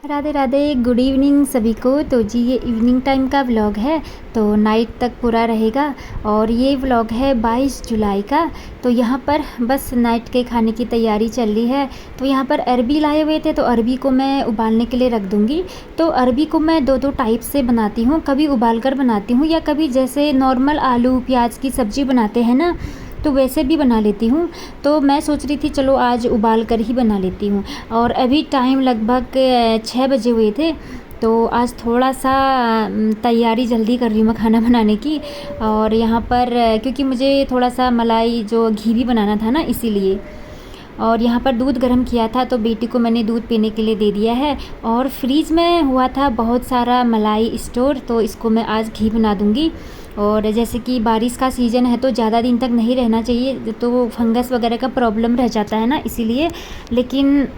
Radhe Radhe, good evening सभी को। तो जी ये इवनिंग टाइम का व्लॉग है, तो नाइट तक पूरा रहेगा। और ये व्लॉग है 22 जुलाई का। तो यहाँ पर बस नाइट के खाने की तैयारी चल रही है। तो यहाँ पर अरबी लाए हुए थे, तो अरबी को मैं उबालने के लिए रख दूँगी। तो अरबी को मैं दो टाइप से बनाती हूँ, कभी उबाल कर बनाती हूँ या कभी जैसे नॉर्मल आलू प्याज की सब्ज़ी बनाते हैं ना, तो वैसे भी बना लेती हूँ। तो मैं सोच रही थी चलो आज उबाल कर ही बना लेती हूँ। और अभी टाइम लगभग 6 बजे हुए थे। तो आज थोड़ा सा तैयारी जल्दी कर रही हूँ मैं खाना बनाने की। और यहाँ पर क्योंकि मुझे थोड़ा सा मलाई जो घी भी बनाना था ना, इसीलिए। और यहाँ पर दूध गर्म किया था, तो बेटी को मैंने दूध पीने के लिए दे दिया है। और फ्रीज़ में हुआ था बहुत सारा मलाई स्टोर, तो इसको मैं आज घी बना दूँगी। और जैसे कि बारिश का सीज़न है तो ज़्यादा दिन तक नहीं रहना चाहिए, तो फंगस वगैरह का प्रॉब्लम रह जाता है ना, इसीलिए। लेकिन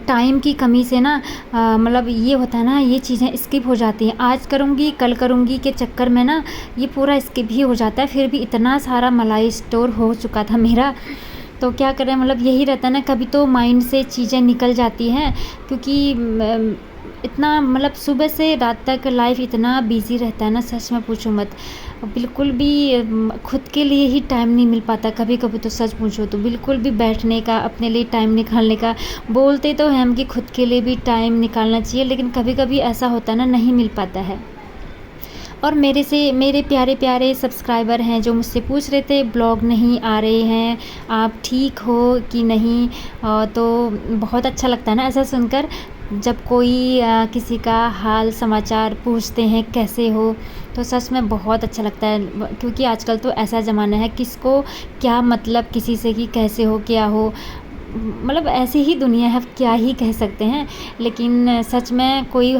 टाइम की कमी से ना मतलब ये होता है ना, ये चीज़ें स्किप हो जाती हैं। आज करूँगी कल करूँगी के चक्कर में ना ये पूरा स्किप ही हो जाता है। फिर भी इतना सारा मलाई स्टोर हो चुका था मेरा, तो क्या करें, मतलब यही रहता है ना, कभी तो माइंड से चीज़ें निकल जाती हैं। क्योंकि इतना मतलब सुबह से रात तक लाइफ इतना बिज़ी रहता है ना, सच में पूछो मत। बिल्कुल भी खुद के लिए ही टाइम नहीं मिल पाता कभी कभी, तो सच पूछो तो बिल्कुल भी बैठने का, अपने लिए टाइम निकालने का। बोलते तो हैं हम कि खुद के लिए भी टाइम निकालना चाहिए, लेकिन कभी कभी ऐसा होता है ना, नहीं मिल पाता है। और मेरे प्यारे प्यारे सब्सक्राइबर हैं जो मुझसे पूछ रहे थे ब्लॉग नहीं आ रहे हैं, आप ठीक हो कि नहीं। तो बहुत अच्छा लगता है ना ऐसा सुनकर, जब कोई किसी का हाल समाचार पूछते हैं कैसे हो, तो सच में बहुत अच्छा लगता है। क्योंकि आजकल तो ऐसा ज़माना है, किसको क्या मतलब किसी से कि कैसे हो क्या हो, मतलब ऐसी ही दुनिया है, क्या ही कह सकते हैं। लेकिन सच में कोई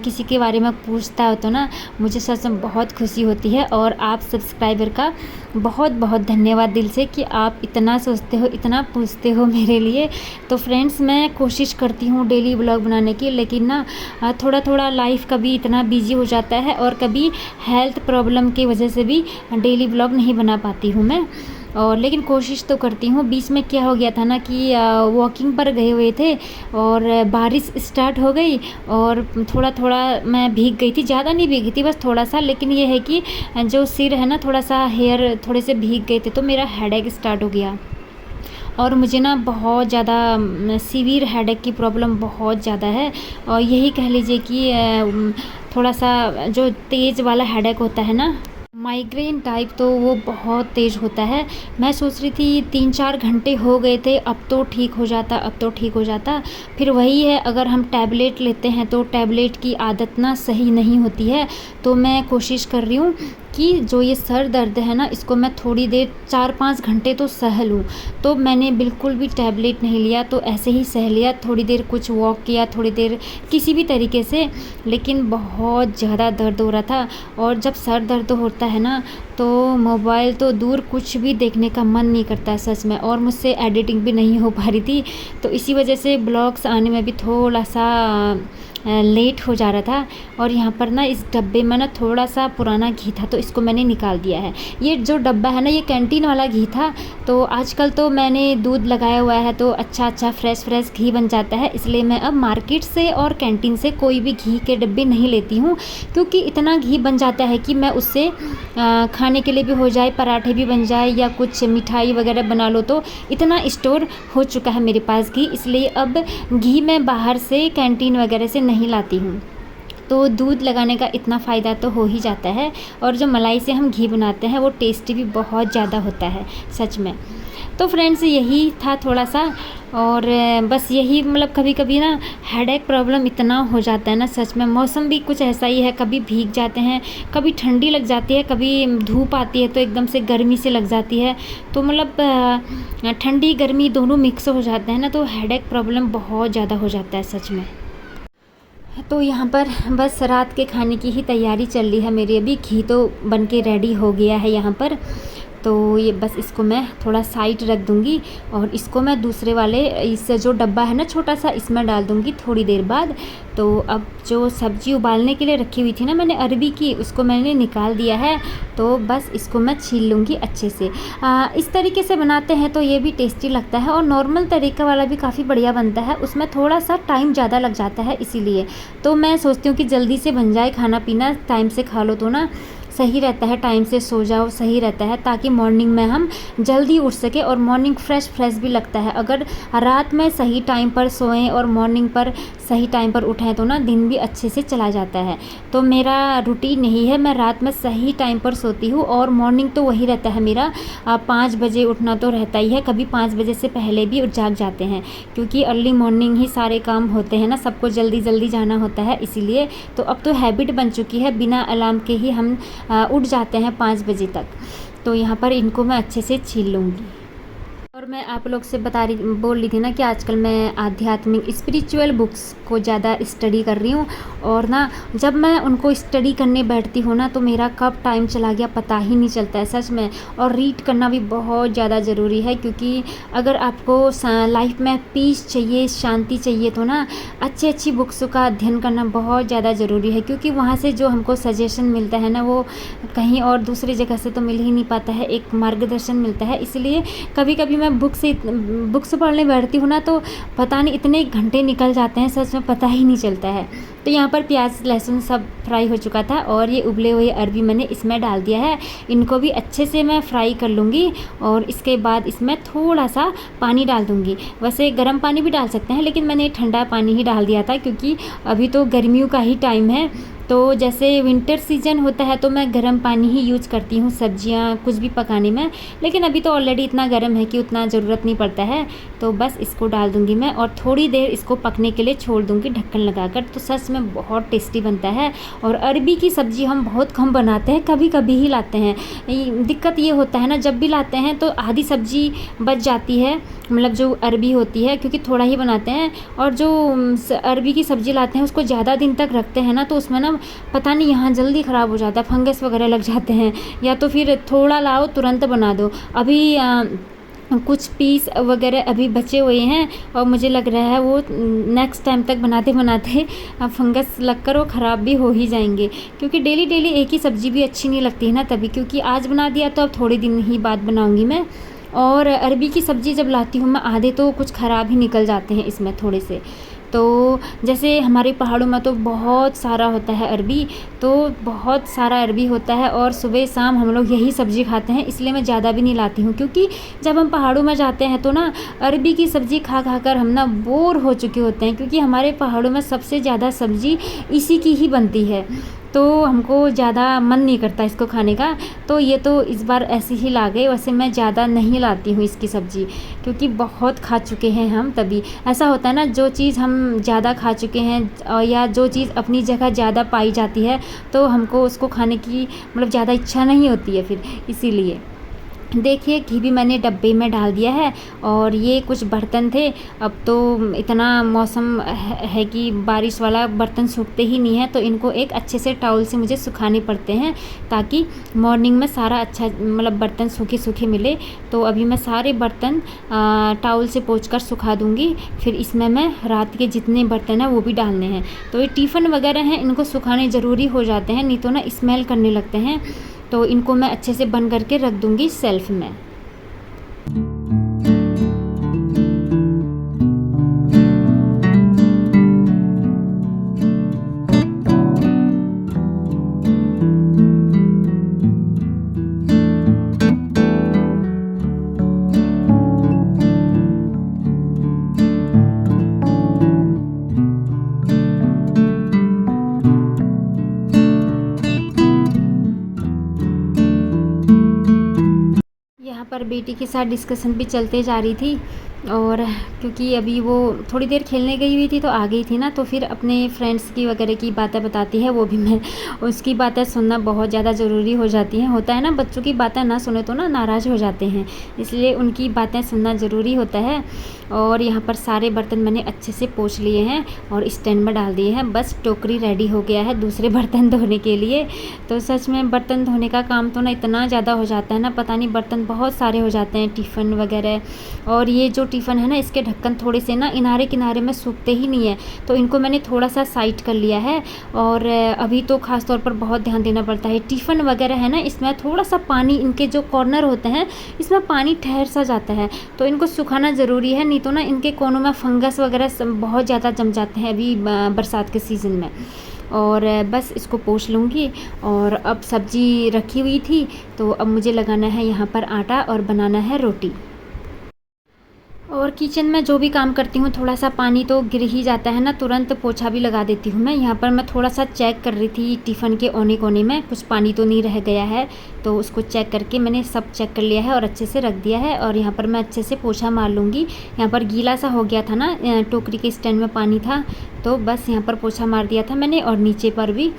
किसी के बारे में पूछता है तो ना, मुझे सच में बहुत खुशी होती है। और आप सब्सक्राइबर का बहुत बहुत धन्यवाद दिल से कि आप इतना सोचते हो, इतना पूछते हो मेरे लिए। तो फ्रेंड्स, मैं कोशिश करती हूँ डेली ब्लॉग बनाने की, लेकिन ना थोड़ा थोड़ा लाइफ कभी इतना बिजी हो जाता है, और कभी हेल्थ प्रॉब्लम की वजह से भी डेली ब्लॉग नहीं बना पाती हूँ मैं। और लेकिन कोशिश तो करती हूँ। बीच में क्या हो गया था ना कि वॉकिंग पर गए हुए थे और बारिश स्टार्ट हो गई, और थोड़ा थोड़ा मैं भीग गई थी, ज़्यादा नहीं भीगी थी, बस थोड़ा सा। लेकिन ये है कि जो सिर है ना, थोड़ा सा हेयर थोड़े से भीग गए थे, तो मेरा हेडेक स्टार्ट हो गया। और मुझे ना बहुत ज़्यादा सीवियर हेडेक की प्रॉब्लम बहुत ज़्यादा है। और यही कह लीजिए कि थोड़ा सा जो तेज़ वाला हेडेक होता है ना, माइग्रेन टाइप, तो वो बहुत तेज़ होता है। मैं सोच रही थी 3-4 घंटे हो गए थे, अब तो ठीक हो जाता, अब तो ठीक हो जाता। फिर वही है, अगर हम टैबलेट लेते हैं तो टैबलेट की आदत ना सही नहीं होती है। तो मैं कोशिश कर रही हूँ कि जो ये सर दर्द है ना, इसको मैं थोड़ी देर 4-5 घंटे तो सह लूँ। तो मैंने बिल्कुल भी टैबलेट नहीं लिया, तो ऐसे ही सह लिया, थोड़ी देर कुछ वॉक किया, थोड़ी देर किसी भी तरीके से। लेकिन बहुत ज़्यादा दर्द हो रहा था। और जब सर दर्द होता है ना, तो मोबाइल तो दूर, कुछ भी देखने का मन नहीं करता है सच में। और मुझसे एडिटिंग भी नहीं हो पा रही थी, तो इसी वजह से ब्लॉग्स आने में भी थोड़ा सा लेट हो जा रहा था। और यहाँ पर ना इस डब्बे में ना थोड़ा सा पुराना घी था, तो इसको मैंने निकाल दिया है। ये जो डब्बा है ना, ये कैंटीन वाला घी था। तो आजकल तो मैंने दूध लगाया हुआ है, तो अच्छा फ्रेश घी बन जाता है। इसलिए मैं अब मार्केट से और कैंटीन से कोई भी घी के डब्बे नहीं लेती हूँ, क्योंकि इतना घी बन जाता है कि मैं उससे खाने के लिए भी हो जाए, पराठे भी बन जाए, या कुछ मिठाई वगैरह बना लो, तो इतना स्टोर हो चुका है मेरे पास घी। इसलिए अब घी मैं बाहर से कैंटीन वगैरह से नहीं लाती हूँ। तो दूध लगाने का इतना फ़ायदा तो हो ही जाता है। और जो मलाई से हम घी बनाते हैं वो टेस्टी भी बहुत ज़्यादा होता है सच में। तो फ्रेंड्स, यही था थोड़ा सा। और बस यही, मतलब कभी कभी ना हेडेक प्रॉब्लम इतना हो जाता है ना सच में। मौसम भी कुछ ऐसा ही है, कभी भीग जाते हैं, कभी ठंडी लग जाती है, कभी धूप आती है तो एकदम से गर्मी से लग जाती है। तो मतलब ठंडी गर्मी दोनों मिक्स हो जाते हैं ना, तो हेडेक प्रॉब्लम बहुत ज़्यादा हो जाता है सच में। तो यहाँ पर बस रात के खाने की ही तैयारी चल रही है मेरी। अभी घी तो बन के रेडी हो गया है यहाँ पर। तो ये बस इसको मैं थोड़ा साइड रख दूँगी और इसको मैं दूसरे वाले इस जो डब्बा है ना छोटा सा, इसमें डाल दूँगी थोड़ी देर बाद। तो अब जो सब्ज़ी उबालने के लिए रखी हुई थी ना मैंने अरबी की, उसको मैंने निकाल दिया है। तो बस इसको मैं छील लूँगी अच्छे से। इस तरीके से बनाते हैं तो ये भी टेस्टी लगता है और नॉर्मल तरीका वाला भी काफ़ी बढ़िया बनता है, उसमें थोड़ा सा टाइम ज़्यादा लग जाता है इसीलिए। तो मैं सोचती हूँ कि जल्दी से बन जाए, खाना पीना टाइम से खा लो तो ना सही रहता है, टाइम से सो जाओ सही रहता है, ताकि मॉर्निंग में हम जल्दी उठ सके और मॉर्निंग फ्रेश भी लगता है। अगर रात में सही टाइम पर सोएं और मॉर्निंग पर सही टाइम पर उठें तो ना दिन भी अच्छे से चला जाता है। तो मेरा रूटीन यही है, मैं रात में सही टाइम पर सोती हूँ और मॉर्निंग तो वही रहता है मेरा 5 बजे उठना तो रहता ही है। कभी 5 बजे से पहले भी उठ जाग जाते हैं, क्योंकि अर्ली मॉर्निंग ही सारे काम होते हैं ना, सबको जल्दी जल्दी जाना होता है इसीलिए। तो अब तो हैबिट बन चुकी है, बिना अलार्म के ही हम उठ जाते हैं 5 बजे तक। तो यहाँ पर इनको मैं अच्छे से छील लूँगी। और मैं आप लोग से बोल रही थी ना कि आजकल मैं आध्यात्मिक स्पिरिचुअल बुक्स को ज़्यादा स्टडी कर रही हूँ, और ना जब मैं उनको स्टडी करने बैठती हूँ ना तो मेरा कब टाइम चला गया पता ही नहीं चलता है सच में। और रीड करना भी बहुत ज़्यादा ज़रूरी है, क्योंकि अगर आपको लाइफ में पीस चाहिए, शांति चाहिए, तो ना अच्छी बुक्स का अध्ययन करना बहुत ज़्यादा ज़रूरी है। क्योंकि वहाँ से जो हमको सजेशन मिलता है ना वो कहीं और दूसरी जगह से तो मिल ही नहीं पाता है, एक मार्गदर्शन मिलता है। इसलिए कभी कभी मैं बुक्स पढ़ने बैठती हूँ ना तो पता नहीं इतने घंटे निकल जाते हैं, सच में पता ही नहीं चलता है। तो यहाँ पर प्याज लहसुन सब फ्राई हो चुका था और ये उबले हुए अरबी मैंने इसमें डाल दिया है। इनको भी अच्छे से मैं फ्राई कर लूँगी और इसके बाद इसमें थोड़ा सा पानी डाल दूँगी। वैसे गर्म पानी भी डाल सकते हैं, लेकिन मैंने ठंडा पानी ही डाल दिया था, क्योंकि अभी तो गर्मियों का ही टाइम है। तो जैसे विंटर सीजन होता है तो मैं गर्म पानी ही यूज़ करती हूँ सब्जियाँ कुछ भी पकाने में, लेकिन अभी तो ऑलरेडी इतना गर्म है कि उतना ज़रूरत नहीं पड़ता है। तो बस इसको डाल दूँगी मैं और थोड़ी देर इसको पकने के लिए छोड़ दूँगी ढक्कन लगाकर। तो सच में बहुत टेस्टी बनता है। और अरबी की सब्ज़ी हम बहुत कम बनाते हैं, कभी कभी ही लाते हैं। दिक्कत ये होता है ना, जब भी लाते हैं तो आधी सब्ज़ी बच जाती है, मतलब जो अरबी होती है, क्योंकि थोड़ा ही बनाते हैं। और जो अरबी की सब्ज़ी लाते हैं उसको ज़्यादा दिन तक रखते हैं ना, तो उसमें ना पता नहीं यहाँ जल्दी ख़राब हो जाता है, फंगस वगैरह लग जाते हैं। या तो फिर थोड़ा लाओ तुरंत बना दो। अभी कुछ पीस वगैरह अभी बचे हुए हैं और मुझे लग रहा है वो नेक्स्ट टाइम तक बनाते बनाते फंगस लगकर वो ख़राब भी हो ही जाएंगे। क्योंकि डेली डेली एक ही सब्ज़ी भी अच्छी नहीं लगती है ना, तभी क्योंकि आज बना दिया तो अब थोड़े दिन ही बाद बनाऊंगी मैं। और अरबी की सब्ज़ी जब लाती हूँ मैं आधे तो कुछ ख़राब ही निकल जाते हैं इसमें थोड़े से। तो जैसे हमारे पहाड़ों में तो बहुत सारा होता है अरबी, तो बहुत सारा अरबी होता है और सुबह शाम हम लोग यही सब्ज़ी खाते हैं, इसलिए मैं ज़्यादा भी नहीं लाती हूँ। क्योंकि जब हम पहाड़ों में जाते हैं तो ना अरबी की सब्ज़ी खा खा कर हम ना बोर हो चुके होते हैं, क्योंकि हमारे पहाड़ों में सबसे ज़्यादा सब्ज़ी इसी की ही बनती है। तो हमको ज़्यादा मन नहीं करता इसको खाने का। तो ये तो इस बार ऐसे ही ला गए, वैसे मैं ज़्यादा नहीं लाती हूँ इसकी सब्ज़ी, क्योंकि बहुत खा चुके हैं हम। तभी ऐसा होता है ना, जो चीज़ हम ज़्यादा खा चुके हैं या जो चीज़ अपनी जगह ज़्यादा पाई जाती है तो हमको उसको खाने की मतलब ज़्यादा इच्छा नहीं होती है फिर, इसीलिए। देखिए घी भी मैंने डब्बे में डाल दिया है। और ये कुछ बर्तन थे, अब तो इतना मौसम है कि बारिश वाला, बर्तन सूखते ही नहीं है, तो इनको एक अच्छे से टॉवल से मुझे सुखाने पड़ते हैं, ताकि मॉर्निंग में सारा अच्छा मतलब बर्तन सूखे सूखे मिले। तो अभी मैं सारे बर्तन टॉवल से पोंछ कर सुखा दूँगी। फिर इसमें मैं रात के जितने बर्तन हैं वो भी डालने हैं। तो ये टिफ़िन वगैरह हैं, इनको सुखाने ज़रूरी हो जाते हैं, नहीं तो ना स्मेल करने लगते हैं। तो इनको मैं अच्छे से बंद करके रख दूँगी सेल्फ में। पर बेटी के साथ डिस्कशन भी चलते जा रही थी और क्योंकि अभी वो थोड़ी देर खेलने गई हुई थी तो आ गई थी ना, तो फिर अपने फ्रेंड्स की वगैरह की बातें बताती है, वो भी मैं उसकी बातें सुनना बहुत ज़्यादा ज़रूरी हो जाती हैं। होता है ना, बच्चों की बातें ना सुने तो ना नाराज़ हो जाते हैं, इसलिए उनकी बातें सुनना ज़रूरी होता है। और यहाँ पर सारे बर्तन मैंने अच्छे से पोंछ लिए हैं और स्टैंड में डाल दिए हैं, बस टोकरी रेडी हो गया है दूसरे बर्तन धोने के लिए। तो सच में बर्तन धोने का काम तो ना इतना ज़्यादा हो जाता है ना, पता नहीं, बर्तन बहुत सारे हो जाते हैं, टिफ़िन वगैरह। और ये जो टिफ़िन है ना, इसके ढक्कन थोड़े से ना इनारे किनारे में सूखते ही नहीं है, तो इनको मैंने थोड़ा सा साइड कर लिया है। और अभी तो ख़ास तौर पर बहुत ध्यान देना पड़ता है, टिफ़िन वगैरह है ना, इसमें थोड़ा सा पानी, इनके जो कॉर्नर होते हैं इसमें पानी ठहर सा जाता है, तो इनको सुखाना ज़रूरी है, नहीं तो ना इनके कोनों में फंगस वगैरह बहुत ज़्यादा जम जाते हैं अभी बरसात के सीज़न में। और बस इसको पोंछ लूँगी। और अब सब्ज़ी रखी हुई थी, तो अब मुझे लगाना है यहाँ पर आटा और बनाना है रोटी। और किचन में जो भी काम करती हूँ थोड़ा सा पानी तो गिर ही जाता है ना, तुरंत पोछा भी लगा देती हूँ मैं। यहाँ पर मैं थोड़ा सा चेक कर रही थी टिफ़िन के कोने कोने में कुछ पानी तो नहीं रह गया है, तो उसको चेक करके मैंने सब चेक कर लिया है और अच्छे से रख दिया है। और यहाँ पर मैं अच्छे से पोछा मार लूँगी। यहाँ पर गीला सा हो गया था ना, टोकरी के स्टैंड में पानी था, तो बस यहाँ पर पोछा मार दिया था मैंने, और नीचे पर भी।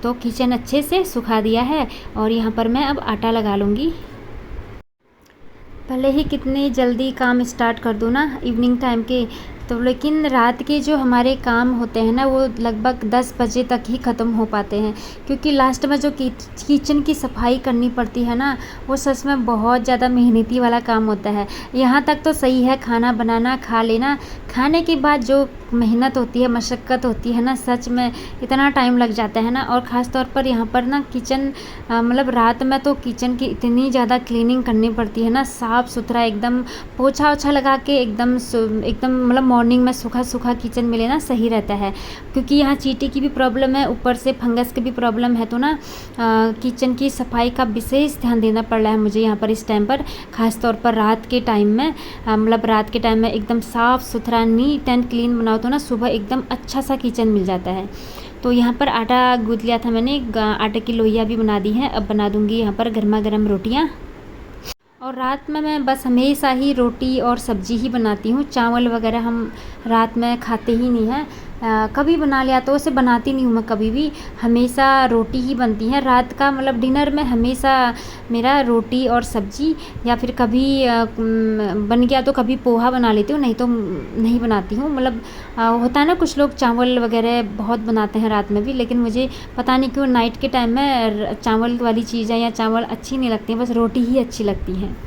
तो किचन अच्छे से सुखा दिया है और यहाँ पर मैं अब आटा लगा लूँगी। भले ही कितनी जल्दी काम स्टार्ट कर दूँ ना इवनिंग टाइम के, तो लेकिन रात के जो हमारे काम होते हैं ना, वो लगभग 10 बजे तक ही ख़त्म हो पाते हैं, क्योंकि लास्ट में जो किचन की सफाई करनी पड़ती है ना, वो सच में बहुत ज़्यादा मेहनती वाला काम होता है। यहाँ तक तो सही है, खाना बनाना, खा लेना, खाने के बाद जो मेहनत होती है, मशक्क़त होती है ना, सच में इतना टाइम लग जाता है ना। और ख़ास तौर पर यहाँ पर ना किचन, मतलब रात में तो किचन की इतनी ज़्यादा क्लीनिंग करनी पड़ती है ना, साफ़ सुथरा एकदम पोछा ओछा लगा के एकदम मतलब मॉर्निंग में सूखा सूखा किचन मिले ना, सही रहता है। क्योंकि यहाँ चींटी की भी प्रॉब्लम है, ऊपर से फंगस की भी प्रॉब्लम है, तो ना किचन की सफाई का विशेष ध्यान देना पड़ रहा है मुझे यहाँ पर इस टाइम पर, ख़ास तौर पर रात के टाइम में। मतलब रात के टाइम में एकदम साफ़ सुथरा नीट एंड क्लीन बनाओ तो ना सुबह एकदम अच्छा सा किचन मिल जाता है। तो यहाँ पर आटा गूँथ लिया था मैंने, आटे की लोइयाँ भी बना दी हैं। अब बना दूँगी यहाँ पर गर्मा गर्म रोटियाँ। और रात में मैं बस हमेशा ही रोटी और सब्ज़ी ही बनाती हूँ, चावल वगैरह हम रात में खाते ही नहीं हैं। कभी बना लिया तो उसे बनाती नहीं हूँ मैं कभी भी, हमेशा रोटी ही बनती है रात का। मतलब डिनर में हमेशा मेरा रोटी और सब्ज़ी, या फिर कभी बन गया तो कभी पोहा बना लेती हूँ, नहीं तो नहीं बनाती हूँ। मतलब होता है ना, कुछ लोग चावल वगैरह बहुत बनाते हैं रात में भी, लेकिन मुझे पता नहीं क्यों नाइट के टाइम में चावल वाली चीज़ें या चावल अच्छी नहीं लगती हैं, बस रोटी ही अच्छी लगती हैं।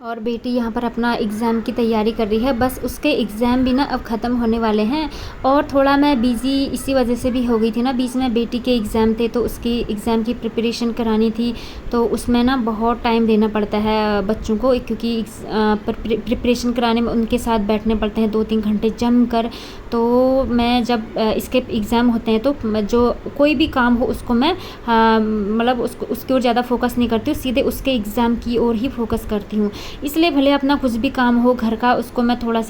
और बेटी यहाँ पर अपना एग्ज़ाम की तैयारी कर रही है, बस उसके एग्ज़ाम भी ना अब ख़त्म होने वाले हैं। और थोड़ा मैं बिज़ी इसी वजह से भी हो गई थी ना, बीच में बेटी के एग्ज़ाम थे, तो उसकी एग्ज़ाम की प्रिपरेशन करानी थी, तो उसमें ना बहुत टाइम देना पड़ता है बच्चों को, क्योंकि प्रिपरेशन कराने में उनके साथ बैठने पड़ते हैं 2-3 घंटे जम कर। तो मैं जब इसके एग्ज़ाम होते हैं तो जो कोई भी काम हो उसको मैं मतलब उसकी ओर ज़्यादा फोकस नहीं करती हूँ, सीधे उसके एग्ज़ाम की ओर ही फोकस करती हूँ। इसलिए भले अपना कुछ भी काम हो घर का, उसको मैं थोड़ा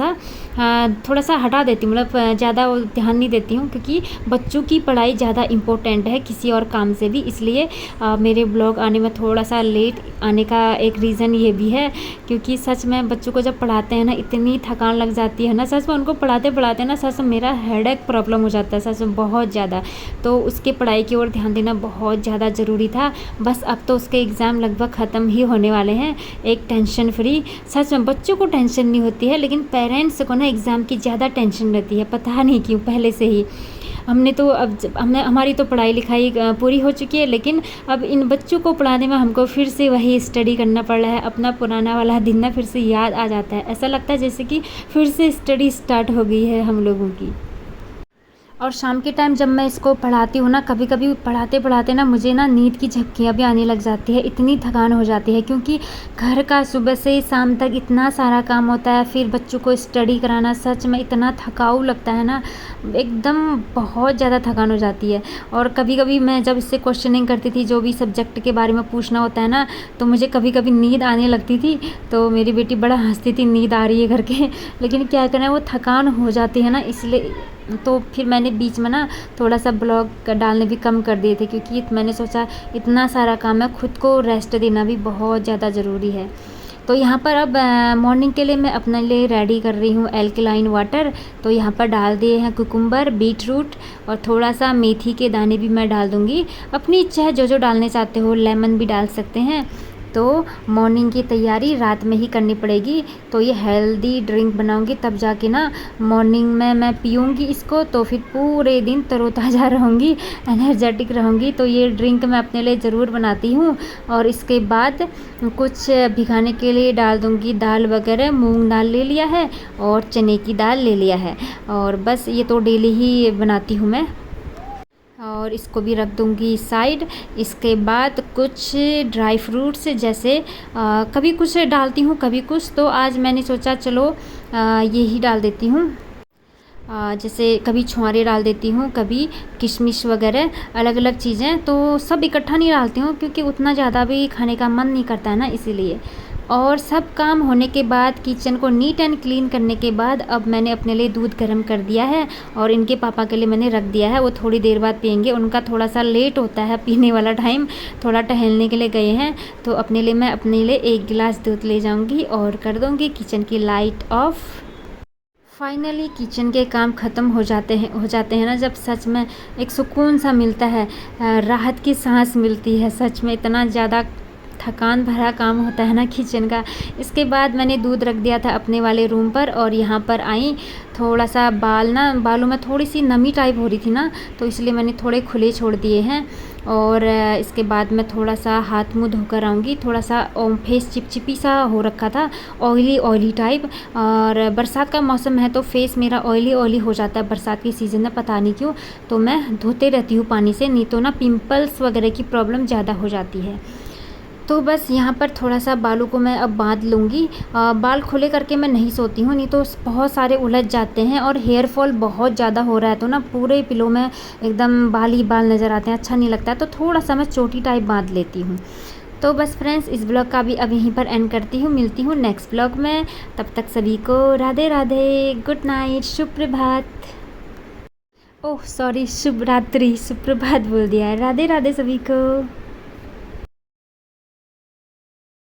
सा हटा देती हूँ, मतलब ज़्यादा ध्यान नहीं देती हूँ, क्योंकि बच्चों की पढ़ाई ज़्यादा इम्पोर्टेंट है किसी और काम से भी। इसलिए मेरे ब्लॉग आने में थोड़ा सा लेट आने का एक रीज़न ये भी है, क्योंकि सच में बच्चों को जब पढ़ाते हैं ना, इतनी थकान लग जाती है ना, सच में उनको पढ़ाते पढ़ाते ना सच में मेरा हेडेक प्रॉब्लम हो जाता है, सच में बहुत ज़्यादा। तो उसके पढ़ाई की ओर ध्यान देना बहुत ज़्यादा ज़रूरी था। बस अब तो उसके एग्ज़ाम लगभग ख़त्म ही होने वाले हैं, एक टेंशन फ्री। सच में बच्चों को टेंशन नहीं होती है, लेकिन पेरेंट्स को ना एग्ज़ाम की ज़्यादा टेंशन रहती है, पता नहीं क्यों पहले से ही। हमारी तो पढ़ाई लिखाई पूरी हो चुकी है, लेकिन अब इन बच्चों को पढ़ाने में हमको फिर से वही स्टडी करना पड़ रहा है। अपना पुराना वाला दिन ना फिर से याद आ जाता है, ऐसा लगता है जैसे कि फिर से स्टडी स्टार्ट हो गई है हम लोगों की। और शाम के टाइम जब मैं इसको पढ़ाती हूँ ना, कभी कभी पढ़ाते पढ़ाते ना मुझे ना नींद की झपकियाँ भी आने लग जाती है, इतनी थकान हो जाती है, क्योंकि घर का सुबह से शाम तक इतना सारा काम होता है, फिर बच्चों को स्टडी कराना सच में इतना थकाऊ लगता है ना, एकदम बहुत ज़्यादा थकान हो जाती है। और कभी कभी मैं जब इससे क्वेश्चनिंग करती थी, जो भी सब्जेक्ट के बारे में पूछना होता है ना, तो मुझे कभी कभी नींद आने लगती थी, तो मेरी बेटी बड़ा हंसती थी नींद आ रही है करके, लेकिन क्या करें, वो थकान हो जाती है ना, इसलिए तो फिर मैंने बीच में ना थोड़ा सा ब्लॉग डालने भी कम कर दिए थे, क्योंकि मैंने सोचा इतना सारा काम है, खुद को रेस्ट देना भी बहुत ज़्यादा ज़रूरी है। तो यहाँ पर अब मॉर्निंग के लिए मैं अपने लिए रेडी कर रही हूँ एल्कलाइन वाटर। तो यहाँ पर डाल दिए हैं कुकुम्बर, बीट रूट और थोड़ा सा मेथी के दाने भी मैं डाल दूँगी। अपनी इच्छा है, जो जो डालने चाहते हो, लेमन भी डाल सकते हैं। तो मॉर्निंग की तैयारी रात में ही करनी पड़ेगी। तो ये हेल्दी ड्रिंक बनाऊंगी, तब जाके ना मॉर्निंग में मैं पीऊँगी इसको, तो फिर पूरे दिन तरोताज़ा रहूँगी, एनर्जेटिक रहूँगी। तो ये ड्रिंक मैं अपने लिए ज़रूर बनाती हूँ। और इसके बाद कुछ भिगाने के लिए डाल दूँगी दाल वगैरह। मूंग दाल ले लिया है और चने की दाल ले लिया है, और बस ये तो डेली ही बनाती हूँ मैं। और इसको भी रख दूँगी साइड। इसके बाद कुछ ड्राई फ्रूट्स, जैसे कभी कुछ डालती हूँ कभी कुछ, तो आज मैंने सोचा चलो ये ही डाल देती हूँ। जैसे कभी छुहारे डाल देती हूँ, कभी किशमिश वगैरह, अलग अलग चीज़ें। तो सब इकट्ठा नहीं डालती हूँ क्योंकि उतना ज़्यादा भी खाने का मन नहीं करता है ना, इसीलिए। और सब काम होने के बाद, किचन को नीट एंड क्लीन करने के बाद, अब मैंने अपने लिए दूध गर्म कर दिया है और इनके पापा के लिए मैंने रख दिया है। वो थोड़ी देर बाद पियेंगे, उनका थोड़ा सा लेट होता है पीने वाला टाइम, थोड़ा टहलने के लिए गए हैं। तो मैं अपने लिए 1 गिलास दूध ले जाऊँगी और कर दूँगी किचन की लाइट ऑफ। फाइनली किचन के काम ख़त्म हो जाते हैं ना, जब सच में एक सुकून सा मिलता है, राहत की सांस मिलती है। सच में इतना ज़्यादा थकान भरा काम होता है ना किचन का। इसके बाद मैंने दूध रख दिया था अपने वाले रूम पर और यहाँ पर आई। थोड़ा सा बालों में थोड़ी सी नमी टाइप हो रही थी ना, तो इसलिए मैंने थोड़े खुले छोड़ दिए हैं। और इसके बाद मैं थोड़ा सा हाथ मुंह धोकर आऊँगी। थोड़ा सा फेस चिपचिपी सा हो रखा था, ऑयली टाइप। और बरसात का मौसम है तो फेस मेरा ऑयली हो जाता है बरसात के सीज़न में, पता नहीं क्यों। तो मैं धोते रहती हूँ पानी से, नहीं तो ना पिंपल्स वगैरह की प्रॉब्लम ज़्यादा हो जाती है। तो बस यहाँ पर थोड़ा सा बालों को मैं अब बांध लूँगी। बाल खुले करके मैं नहीं सोती हूँ, नहीं तो बहुत सारे उलझ जाते हैं। और हेयर फॉल बहुत ज़्यादा हो रहा है तो ना पूरे पिलो में एकदम बाल ही बाल नज़र आते हैं, अच्छा नहीं लगता है। तो थोड़ा सा मैं चोटी टाइप बांध लेती हूँ। तो बस फ्रेंड्स, इस ब्लॉग का भी अब यहीं पर एंड करती हूँ। मिलती हूँ नेक्स्ट ब्लॉग में। तब तक सभी को राधे राधे, गुड नाइट, शुभ प्रभात। ओह सॉरी, शुभ रात्रि, सुप्रभात बोल दिया है। राधे राधे सभी को।